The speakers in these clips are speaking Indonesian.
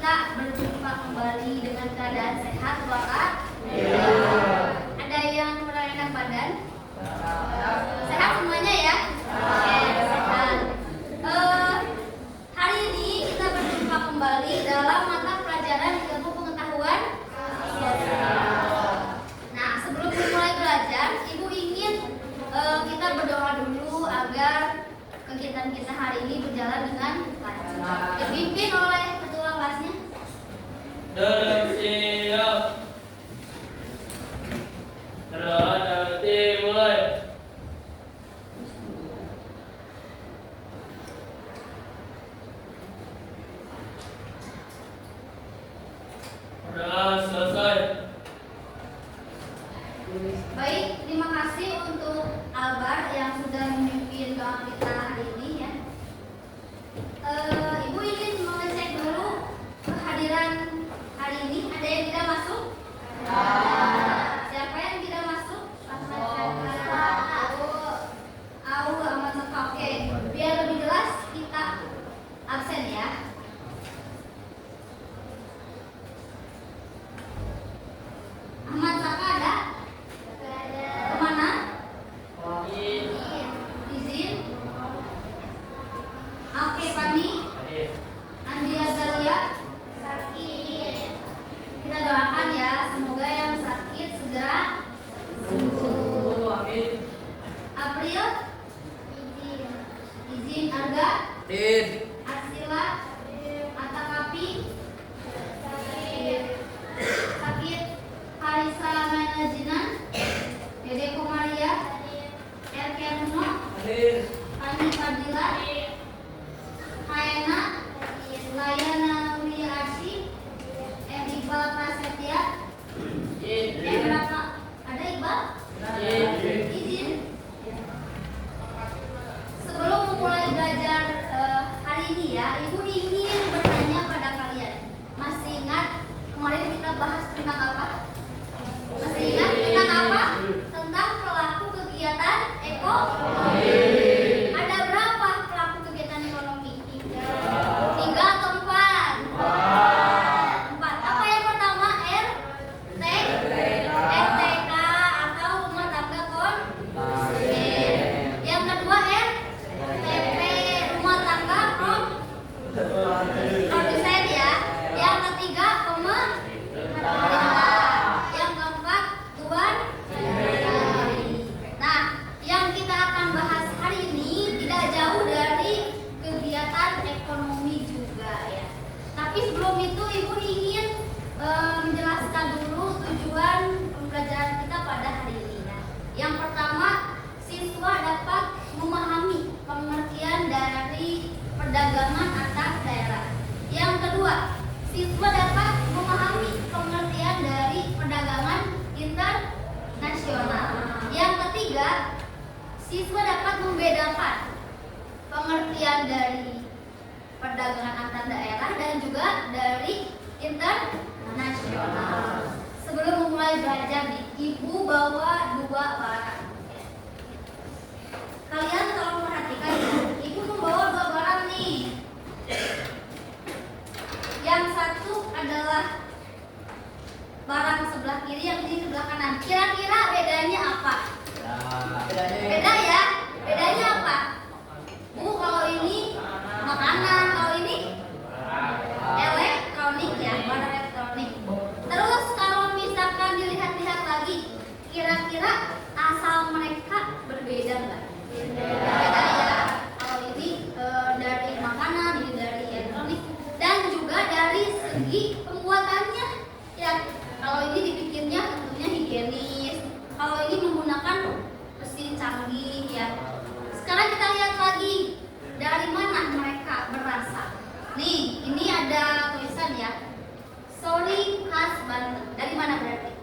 kita berjumpa kembali dengan keadaan sehat, Bapak? Iya. Ada yang kurang enak badan? Sehat semuanya ya? Oke, sehat. Hari ini kita berjumpa kembali dalam mata pelajaran ilmu pengetahuan sosial. Nah, sebelum mulai belajar, Ibu ingin kita berdoa dulu agar kegiatan kita hari ini berjalan dengan lancar. Dipimpin oleh ketua kelasnya. Dalam siap. Berhati mulai. Sudah selesai. Baik, terima kasih untuk Albar yang sudah memimpin doa kita hari ini ya. Ibu ingin mengecek dulu kehadiran hari ini. Ada yang tidak masuk? Siapa yang tidak masuk? Ahmad Saka. Oke, biar lebih jelas kita absen ya. Ahmad Saka ada? Kemana? Izin. Oke, Fani. Andi Azalia sakit. Kita doakan ya, semoga yang sakit segera sembuh. April. Izin. Arga. Arsila. Atakapi. Sakit. Harisa Manajinan. Dede Komaria. Erkenuno. Ani Fadila. Haena. Layana Wiarsi. Iqbal Prasetya. Berapa? Ada Iqbal? Izin. Sebelum memulai belajar hari ini ya, Ibu ingin bertanya pada kalian. Masih ingat kemarin kita bahas tentang apa? Masih ingat tentang apa? Tentang pelaku kegiatan ekonomi. Ada berapa pelaku kegiatan ekonomi? Tiga atau empat? Empat. Apa yang pertama? RTK atau rumah tangga konsumen. Yang kedua RTP, rumah tangga produsen ya. Yang ketiga pemerintah. Yang keempat tuan. Nah, yang kita akan bahas hari ini tidak jauh dari kegiatan ekonomi juga ya. Tapi sebelum itu Ibu ingin menjelaskan dulu tujuan pembelajaran kita pada hari ini ya. Yang pertama, siswa dapat memahami pengertian dari perdagangan antar daerah. Yang kedua, siswa dapat memahami pengertian dari perdagangan internasional. Yang ketiga, siswa dapat membedakan pengertian dari perdagangan antar daerah dan juga dari internasional. Sebelum memulai belajar nih, Ibu bawa dua barang. Kalian tolong perhatikan ya. Ibu membawa dua barang nih. Yang satu adalah barang sebelah kiri, yang di sebelah kanan. Kira-kira bedanya apa? Beda ya? Bedanya apa? Bu, kalau ini makanan, kalau ini elektronik ya, barang elektronik. Terus kalau misalkan dilihat-lihat lagi, kira-kira asal mereka berbeda nggak? Beda ya. Kalau ini dari makanan, ini dari elektronik, dan juga dari segi pembuatannya. Ya, kalau ini dibikinnya tentunya higienis. Kalau ini menggunakan mesin canggih ya. Sekarang kita lihat lagi dari mana mereka berasal. Nih, ini ada tulisan ya. Sorry khas Banten. Dari mana berarti?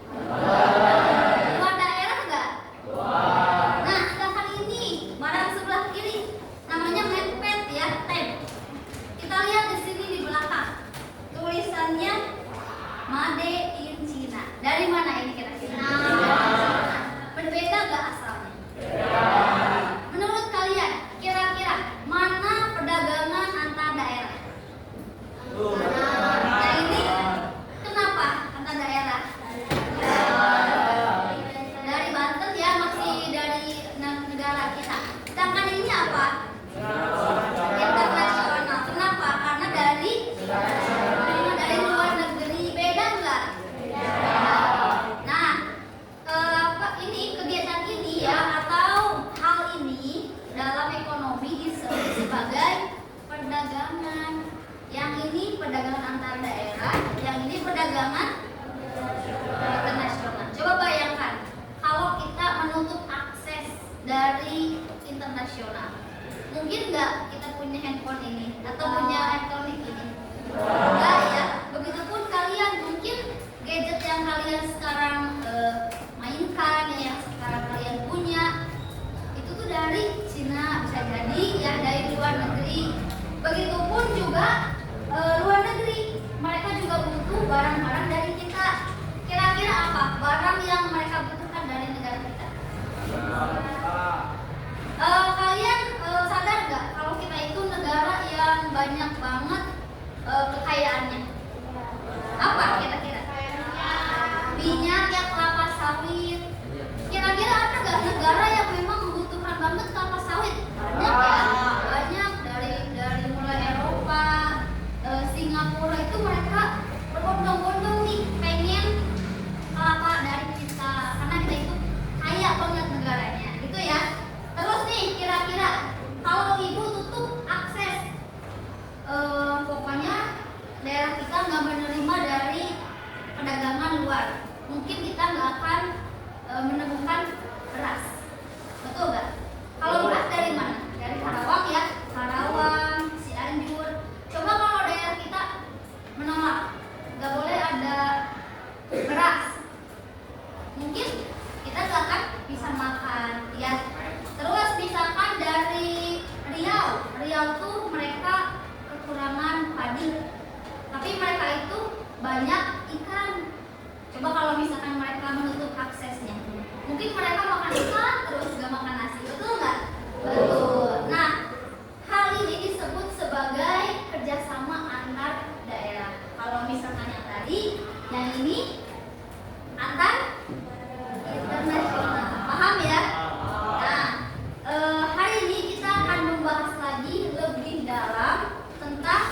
Luar daerah nggak? Nah, sedangkan ini barang sebelah kiri namanya medpet ya, pen. Kita lihat di sini di belakang. Tulisannya Made in China. Dari mana ini kira-kira? Berbeda nggak asalnya? Menurut kalian, kira-kira mana perdagangan antar daerah? Nah, perdagangan internasional. Coba bayangkan kalau kita menutup akses dari internasional, mungkin nggak kita punya handphone ini atau punya elektronik ini? Enggak ya. Begitupun kalian mungkin gadget yang kalian sekarang mainkan, yang sekarang kalian punya, itu tuh dari Cina, bisa jadi ya dari luar negeri. Begitupun juga luar negeri, mereka juga butuh barang-barang dari kita. Kira-kira apa barang yang mereka butuhkan dari negara kita? Kalian sadar nggak kalau kita itu negara yang banyak banget kekayaannya? Apa kira-kira? Minyak, ya, kelapa sawit. Kira-kira ada nggak negara yang memang membutuhkan banget kelapa sawit? Banyak ya, banyak dari mulai Eropa, Singapura itu mereka berbondong-bondong nih pengen kelapa dari kita karena kita itu kaya banget negaranya, gitu ya. Terus nih kira-kira kalau ibu tutup akses, pokoknya daerah kita nggak menerima dari perdagangan luar, mungkin kita nggak akan menemukan beras, betul nggak? Kalau beras dari mana? Dari Karawang ya, Karawang, Cianjur. Coba kalau daerah kita menolak, nggak boleh ada beras, mungkin kita nggak akan bisa makan, ya. Terus misalkan dari Riau tuh mereka kekurangan padi, tapi mereka itu banyak ikan. Coba kalau misalkan mereka menutup aksesnya, mungkin mereka makan ikan terus gak makan nasi, betul nggak? Betul. Nah, hal ini disebut sebagai kerjasama antar daerah. Kalau misalkan yang tadi, yang ini antar internasional, paham ya? Nah, hari ini kita akan membahas lagi lebih dalam tentang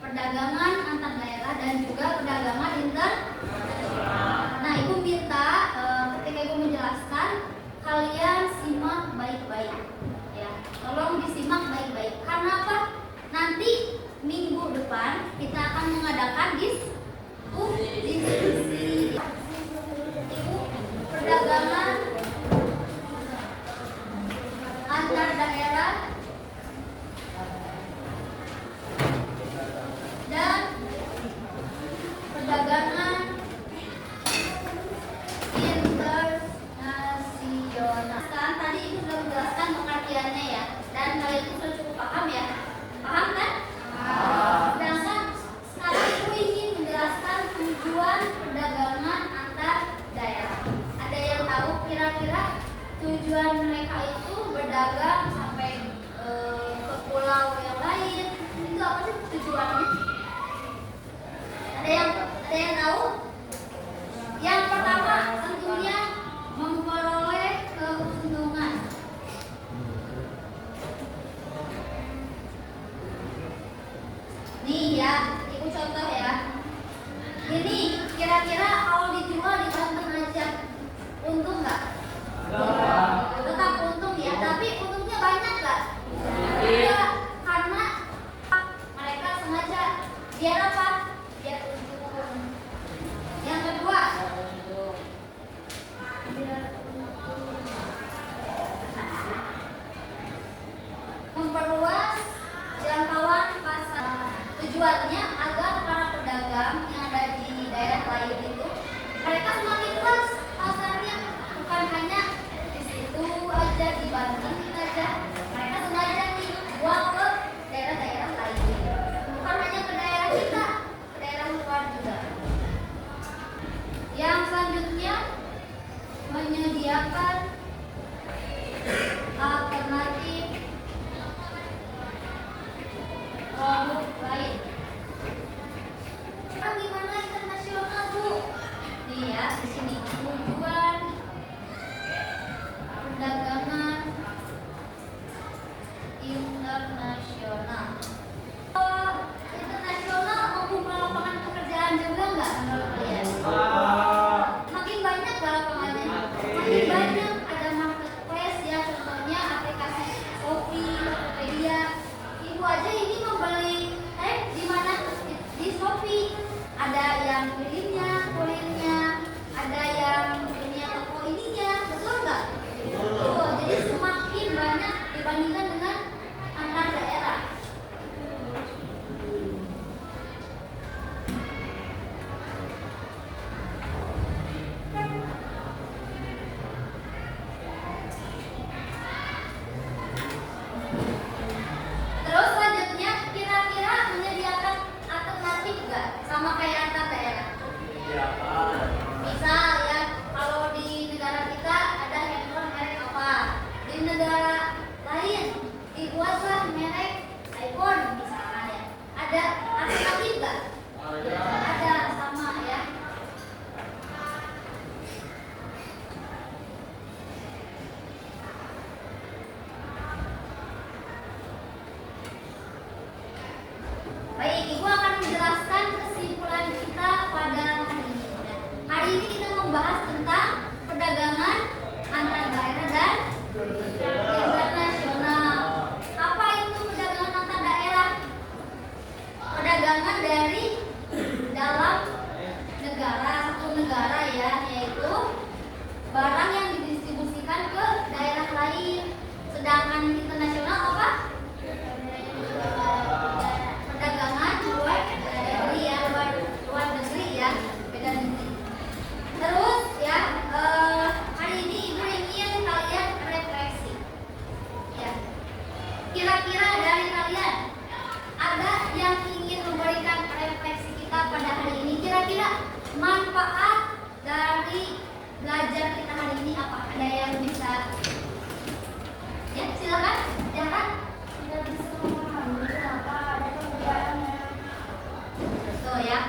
perdagangan antar daerah dan juga perdagangan internasional. Nah, ibu minta ketika ibu menjelaskan, kalian simak baik-baik, ya. Tolong disimak baik-baik. Karena apa? Nanti minggu depan kita akan mengadakan diskusi. Ibu, perdagangan antar daerah dan perdagangan internasional. Sekarang tadi ibu sudah menjelaskan pengertiannya ya, dan kalian itu sudah cukup paham ya? Paham kan? Sedangkan sekarang ibu ingin menjelaskan tujuan perdagangan antar daerah. Ada yang tahu kira-kira tujuan mereka itu berdagang sampai ke pulau yang lain? Itu apa sih tujuannya? Ada yang tahu? Yang pertama tentunya memperoleh keuntungan. Nih ya, ibu contoh ya. Ini kira-kira kalau dijual di Banten aja, untung nggak? Tetap untung ya, tapi untungnya banyak nggak? Iya, karena mereka sengaja biar apa? Biar untung. Yang kedua, memperluas jangkauan pasar. Tujuannya agar para pedagang yang ada di daerah lain itu mereka semakin luas pasarnya, bukan hanya di situ aja di Banten aja. Mereka sengaja nih buat ke daerah-daerah lain, bukan hanya ke daerah kita, ke daerah luar juga. Yang selanjutnya menyediakan alternatif produk lain. Gimana internasional, Bu? Nih ya, di sini tujuan perdagangan internasional. Internasional membuka lapangan pekerjaan juga nggak menurut kalian? Makin banyak nggak lapangannya? Makin banyak. Ada marketplace ya, contohnya aplikasi Shopee, Tokopedia. Ibu aja ini membeli di mana? Di Shopee. Ada yang kulitnya, ada yang punya toko ininya, betul nggak? Oh, jadi semakin banyak dibandingkan dengan antar daerah. Terus selanjutnya kira-kira menyediakan alternatif nggak sama kayak antar daerah? Misal ya, kalau di negara kita ada handphone merek apa, di negara lain dibuatlah merek iPhone misalkan ya. Ada alternatif nggak? Ada, sama ya. Baik, Ibu akan menjelaskan kesimpulan kita pada hari ini. Hari ini kita membahas tentang perdagangan antar daerah dan internasional. Apa itu perdagangan antar daerah? Perdagangan dari dalam negara, satu negara ya, yaitu barang yang didistribusikan ke daerah lain. Sedangkan internasional apa? Perdagangan luar negeri ya, luar negeri ya, beda negeri. Terus ya, hari ini Ibu ingin kalian refleksi. Ya, kira-kira dari kalian ada yang ingin memberikan refleksi kita pada hari ini? Kira-kira manfaat dari belajar kita hari ini apa? Ada yang bisa? Ya, silakan. Jangan. Betul ya.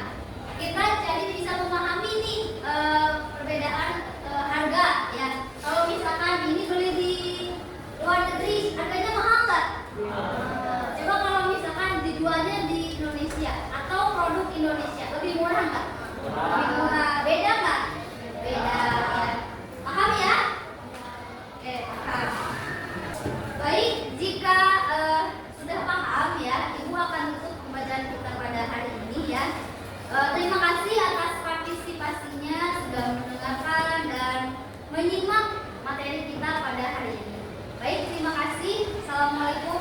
Kita jadi bisa memahami nih perbedaan harga ya. Kalau misalkan ini beli di luar negeri, harganya mahal nggak? Coba kalau misalkan dijualnya di Indonesia atau produk Indonesia, lebih murah nggak? Lebih murah. Beda nggak? Beda ya. Paham ya? Oke, paham. Baik, jika sudah paham ya, Ibu akan tutup pembacaan kita pada hari ini ya. Terima kasih atas partisipasinya, sudah mendengarkan dan menyimak materi kita pada hari ini. Baik, terima kasih. Assalamualaikum